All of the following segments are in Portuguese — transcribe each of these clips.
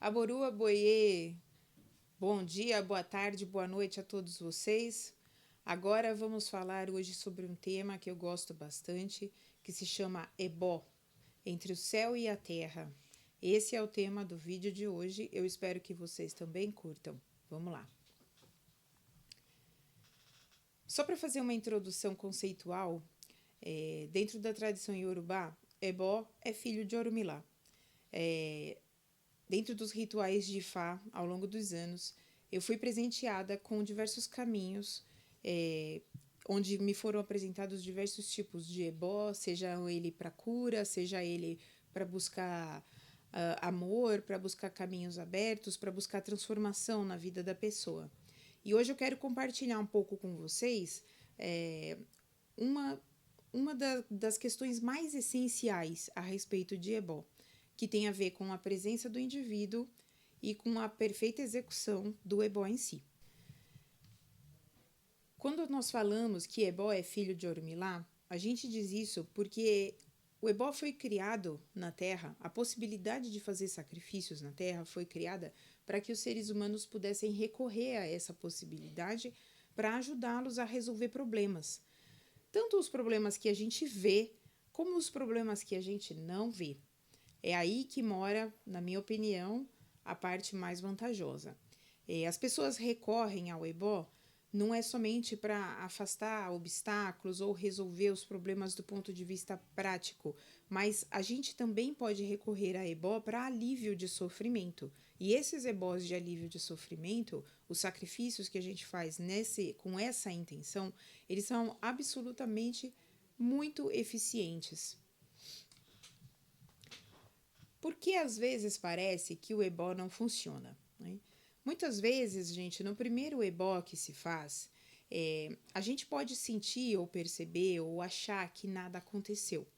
Aboru, aboiê, bom dia, boa tarde, boa noite a todos vocês. Agora vamos falar hoje sobre um tema que eu gosto bastante, que se chama Ebó, entre o céu e a terra. Esse é o tema do vídeo de hoje, eu espero que vocês também curtam. Vamos lá. Só para fazer uma introdução conceitual, dentro da tradição iorubá, Ebó é filho de Orumilá. Dentro dos rituais de Ifá, ao longo dos anos, eu fui presenteada com diversos caminhos, onde me foram apresentados diversos tipos de ebó, seja ele para cura, seja ele para buscar amor, para buscar caminhos abertos, para buscar transformação na vida da pessoa. E hoje eu quero compartilhar um pouco com vocês uma das questões mais essenciais a respeito de ebó, que tem a ver com a presença do indivíduo e com a perfeita execução do ebó em si. Quando nós falamos que ebó é filho de Orumilá, a gente diz isso porque o ebó foi criado na Terra, a possibilidade de fazer sacrifícios na Terra foi criada para que os seres humanos pudessem recorrer a essa possibilidade para ajudá-los a resolver problemas. Tanto os problemas que a gente vê, como os problemas que a gente não vê. É aí que mora, na minha opinião, a parte mais vantajosa. As pessoas recorrem ao ebó não é somente para afastar obstáculos ou resolver os problemas do ponto de vista prático, mas a gente também pode recorrer a ebó para alívio de sofrimento. E esses ebós de alívio de sofrimento, os sacrifícios que a gente faz com essa intenção, eles são absolutamente muito eficientes. Porque às vezes parece que o ebó não funciona, né? Muitas vezes, gente, no primeiro ebó que se faz, a gente pode sentir ou perceber ou achar que nada aconteceu.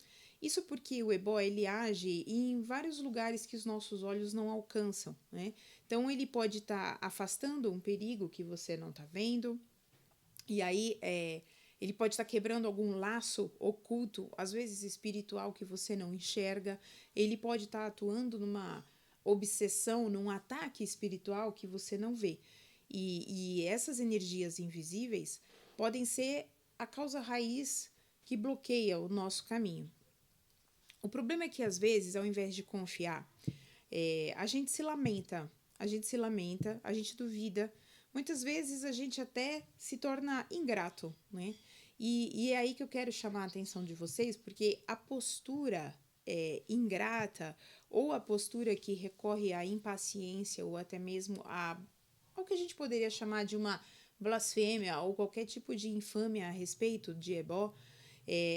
Isso porque o ebó ele age em vários lugares que os nossos olhos não alcançam, né? Então ele pode estar afastando um perigo que você não está vendo, e aí ele pode estar quebrando algum laço oculto, às vezes espiritual, que você não enxerga. Ele pode estar atuando numa obsessão, num ataque espiritual que você não vê. E essas energias invisíveis podem ser a causa raiz que bloqueia o nosso caminho. O problema é que, às vezes, ao invés de confiar, a gente se lamenta, a gente duvida. Muitas vezes a gente até se torna ingrato, né? E é aí que eu quero chamar a atenção de vocês, porque a postura ingrata ou a postura que recorre à impaciência ou até mesmo ao que a gente poderia chamar de uma blasfêmia ou qualquer tipo de infâmia a respeito de ebó,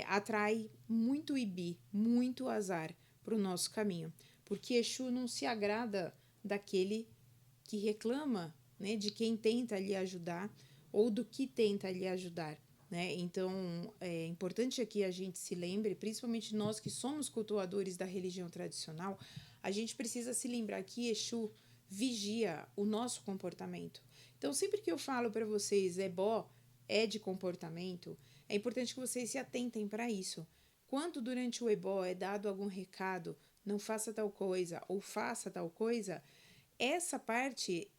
atrai muito ibi, muito azar para o nosso caminho, porque Exu não se agrada daquele que reclama, né, de quem tenta lhe ajudar ou do que tenta lhe ajudar, né? Então, é importante aqui a gente se lembre, principalmente nós que somos cultuadores da religião tradicional, a gente precisa se lembrar que Exu vigia o nosso comportamento. Então, sempre que eu falo para vocês, ebó é de comportamento, é importante que vocês se atentem para isso. Quando durante o ebó é dado algum recado, não faça tal coisa ou faça tal coisa, essa parte,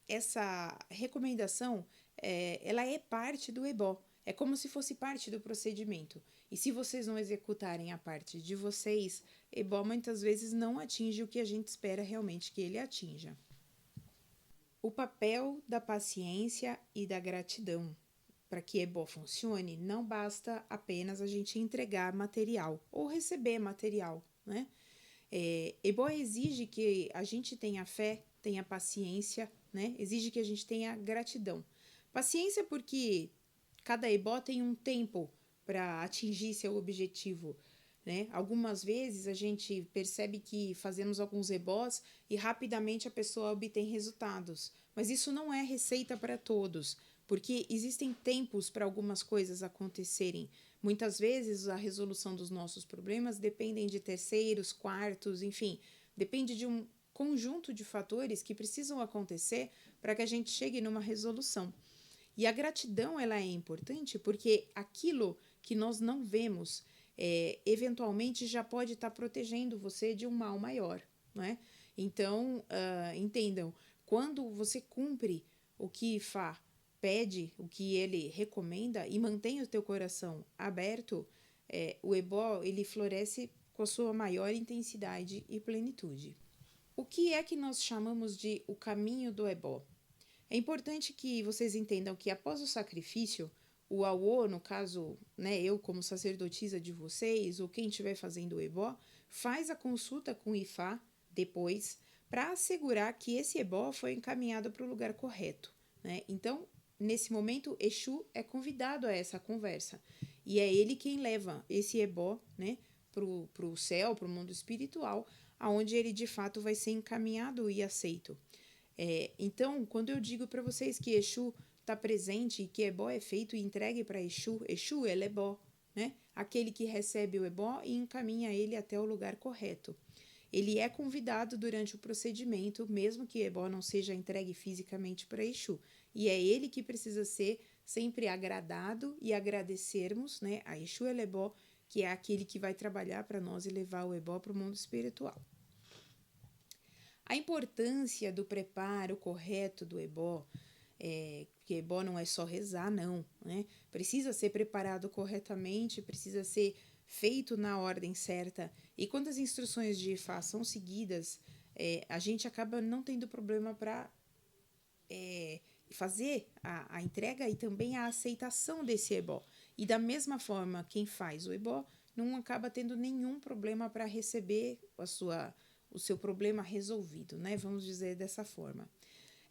essa recomendação, ela é parte do ebó. É como se fosse parte do procedimento. E se vocês não executarem a parte de vocês, ebó muitas vezes não atinge o que a gente espera realmente que ele atinja. O papel da paciência e da gratidão. Para que ebó funcione, não basta apenas a gente entregar material ou receber material, né? Ebó exige que a gente tenha fé, tenha paciência, né? Exige que a gente tenha gratidão. Paciência porque cada ebó tem um tempo para atingir seu objetivo, né? Algumas vezes a gente percebe que fazemos alguns ebós e rapidamente a pessoa obtém resultados, mas isso não é receita para todos, porque existem tempos para algumas coisas acontecerem. Muitas vezes a resolução dos nossos problemas dependem de terceiros, quartos, enfim, depende de um conjunto de fatores que precisam acontecer para que a gente chegue numa resolução. E a gratidão ela é importante porque aquilo que nós não vemos eventualmente já pode estar protegendo você de um mal maior, não é? Então, entendam, quando você cumpre o que Ifá pede, o que ele recomenda e mantém o teu coração aberto, o ebó ele floresce com a sua maior intensidade e plenitude. O que é que nós chamamos de o caminho do ebó? É importante que vocês entendam que após o sacrifício, o Awô, no caso, né, eu como sacerdotisa de vocês, ou quem estiver fazendo o ebó, faz a consulta com o Ifá depois para assegurar que esse ebó foi encaminhado para o lugar correto. Né? Então, nesse momento, Exu é convidado a essa conversa. E é ele quem leva esse ebó, né, para o céu, para o mundo espiritual, aonde ele de fato vai ser encaminhado e aceito. Então, quando eu digo para vocês que Exu está presente e que ebó é feito e entregue para Exu, Exu é ebó, né? Aquele que recebe o ebó e encaminha ele até o lugar correto. Ele é convidado durante o procedimento, mesmo que ebó não seja entregue fisicamente para Exu. E é ele que precisa ser sempre agradado e agradecermos, né, a Exu Elebó, que é aquele que vai trabalhar para nós e levar o ebó para o mundo espiritual. A importância do preparo correto do ebó, porque ebó não é só rezar, não, né? Precisa ser preparado corretamente, precisa ser feito na ordem certa. E quando as instruções de Ifá são seguidas, a gente acaba não tendo problema para fazer a entrega e também a aceitação desse ebó. E da mesma forma, quem faz o ebó não acaba tendo nenhum problema para receber o seu problema resolvido, né? Vamos dizer dessa forma.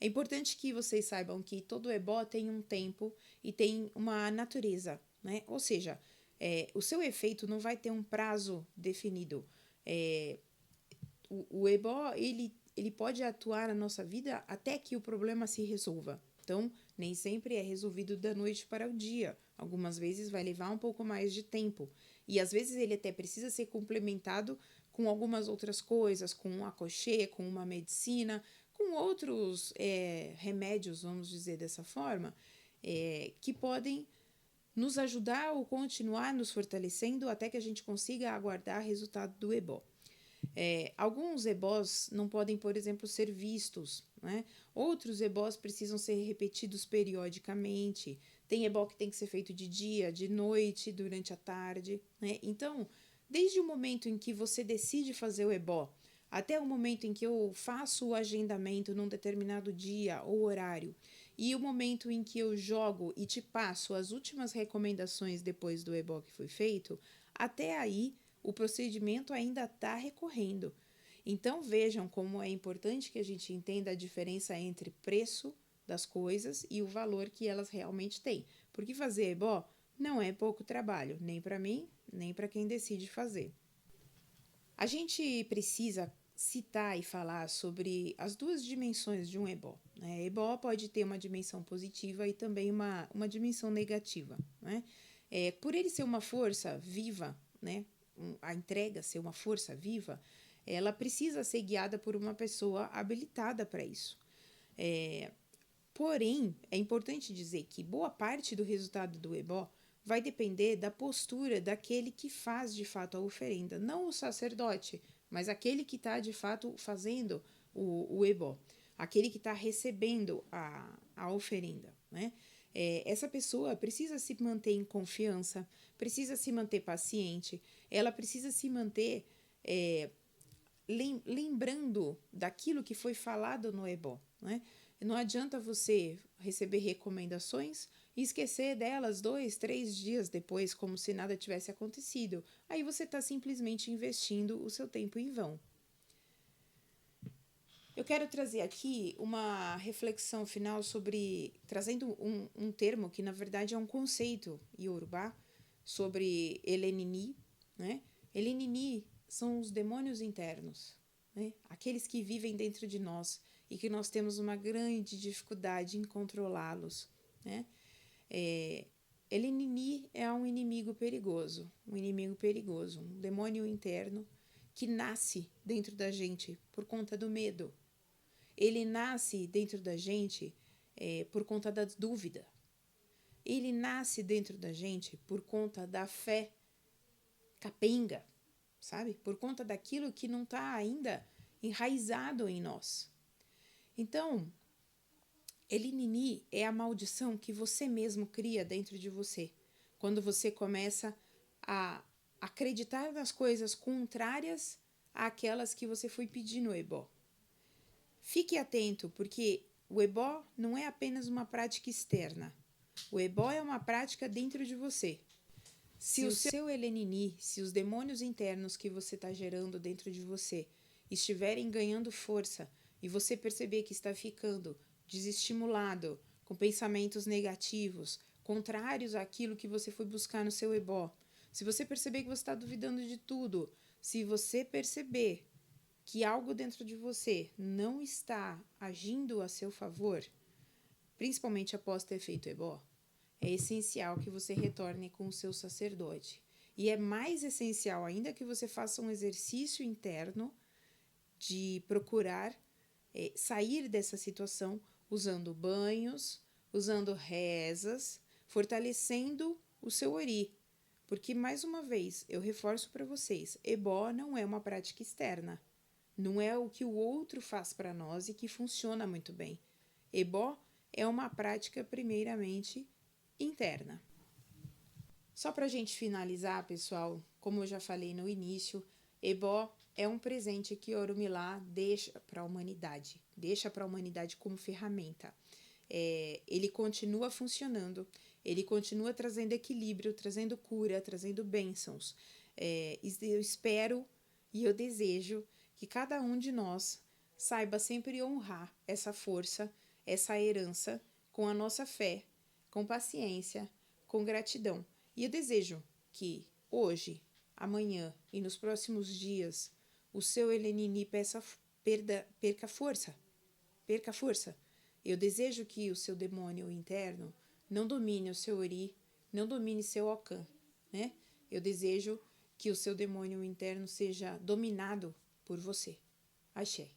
É importante que vocês saibam que todo ebó tem um tempo e tem uma natureza, né? Ou seja, o seu efeito não vai ter um prazo definido. O ebó, ele pode atuar na nossa vida até que o problema se resolva. Então, nem sempre é resolvido da noite para o dia. Algumas vezes vai levar um pouco mais de tempo. E às vezes ele até precisa ser complementado com algumas outras coisas, com um acolchê, com uma medicina, com outros remédios, vamos dizer dessa forma, que podem nos ajudar ou continuar nos fortalecendo até que a gente consiga aguardar o resultado do ebó. Alguns ebós não podem, por exemplo, ser vistos, né? Outros ebós precisam ser repetidos periodicamente. Tem ebó que tem que ser feito de dia, de noite, durante a tarde, né? Então, desde o momento em que você decide fazer o ebó, até o momento em que eu faço o agendamento num determinado dia ou horário, e o momento em que eu jogo e te passo as últimas recomendações depois do ebó que foi feito, até aí o procedimento ainda está recorrendo. Então vejam como é importante que a gente entenda a diferença entre preço das coisas e o valor que elas realmente têm. Porque fazer ebó não é pouco trabalho, nem para mim, nem para quem decide fazer. A gente precisa citar e falar sobre as duas dimensões de um ebó. Né? Ebó pode ter uma dimensão positiva e também uma dimensão negativa. Né? Por ele ser uma força viva, né? A entrega ser uma força viva, ela precisa ser guiada por uma pessoa habilitada para isso. Porém, é importante dizer que boa parte do resultado do ebó vai depender da postura daquele que faz de fato a oferenda, não o sacerdote, mas aquele que está de fato fazendo o ebó, aquele que está recebendo a oferenda, né? Essa pessoa precisa se manter em confiança, precisa se manter paciente, ela precisa se manter lembrando daquilo que foi falado no ebó, né? Não adianta você receber recomendações e esquecer delas 2, 3 dias depois, como se nada tivesse acontecido. Aí você está simplesmente investindo o seu tempo em vão. Eu quero trazer aqui uma reflexão final trazendo um termo que na verdade é um conceito iorubá sobre Elenini, né? Elenini são os demônios internos, né? Aqueles que vivem dentro de nós e que nós temos uma grande dificuldade em controlá-los, né? Elenini é um inimigo perigoso, um demônio interno que nasce dentro da gente por conta do medo. Ele nasce dentro da gente por conta da dúvida. Ele nasce dentro da gente por conta da fé capenga, sabe? Por conta daquilo que não está ainda enraizado em nós. Então, Elinini é a maldição que você mesmo cria dentro de você, quando você começa a acreditar nas coisas contrárias àquelas que você foi pedir no ebó. Fique atento, porque o ebó não é apenas uma prática externa. O ebó é uma prática dentro de você. Se o seu Elenini, se os demônios internos que você está gerando dentro de você estiverem ganhando força e você perceber que está ficando desestimulado, com pensamentos negativos, contrários àquilo que você foi buscar no seu ebó, se você perceber que você está duvidando de tudo, se você perceber que algo dentro de você não está agindo a seu favor, principalmente após ter feito ebó, é essencial que você retorne com o seu sacerdote. E é mais essencial ainda que você faça um exercício interno de procurar sair dessa situação usando banhos, usando rezas, fortalecendo o seu ori. Porque, mais uma vez, eu reforço para vocês, ebó não é uma prática externa. Não é o que o outro faz para nós e que funciona muito bem. Ebó é uma prática primeiramente interna. Só para a gente finalizar, pessoal, como eu já falei no início, ebó é um presente que Orumilá deixa para a humanidade como ferramenta. Ele continua funcionando, ele continua trazendo equilíbrio, trazendo cura, trazendo bênçãos. Eu espero e eu desejo que cada um de nós saiba sempre honrar essa força, essa herança com a nossa fé, com paciência, com gratidão. E eu desejo que hoje, amanhã e nos próximos dias, o seu Elenini perca força. Perca força. Eu desejo que o seu demônio interno não domine o seu ori, não domine seu ocan, né? Eu desejo que o seu demônio interno seja dominado por você. Axé.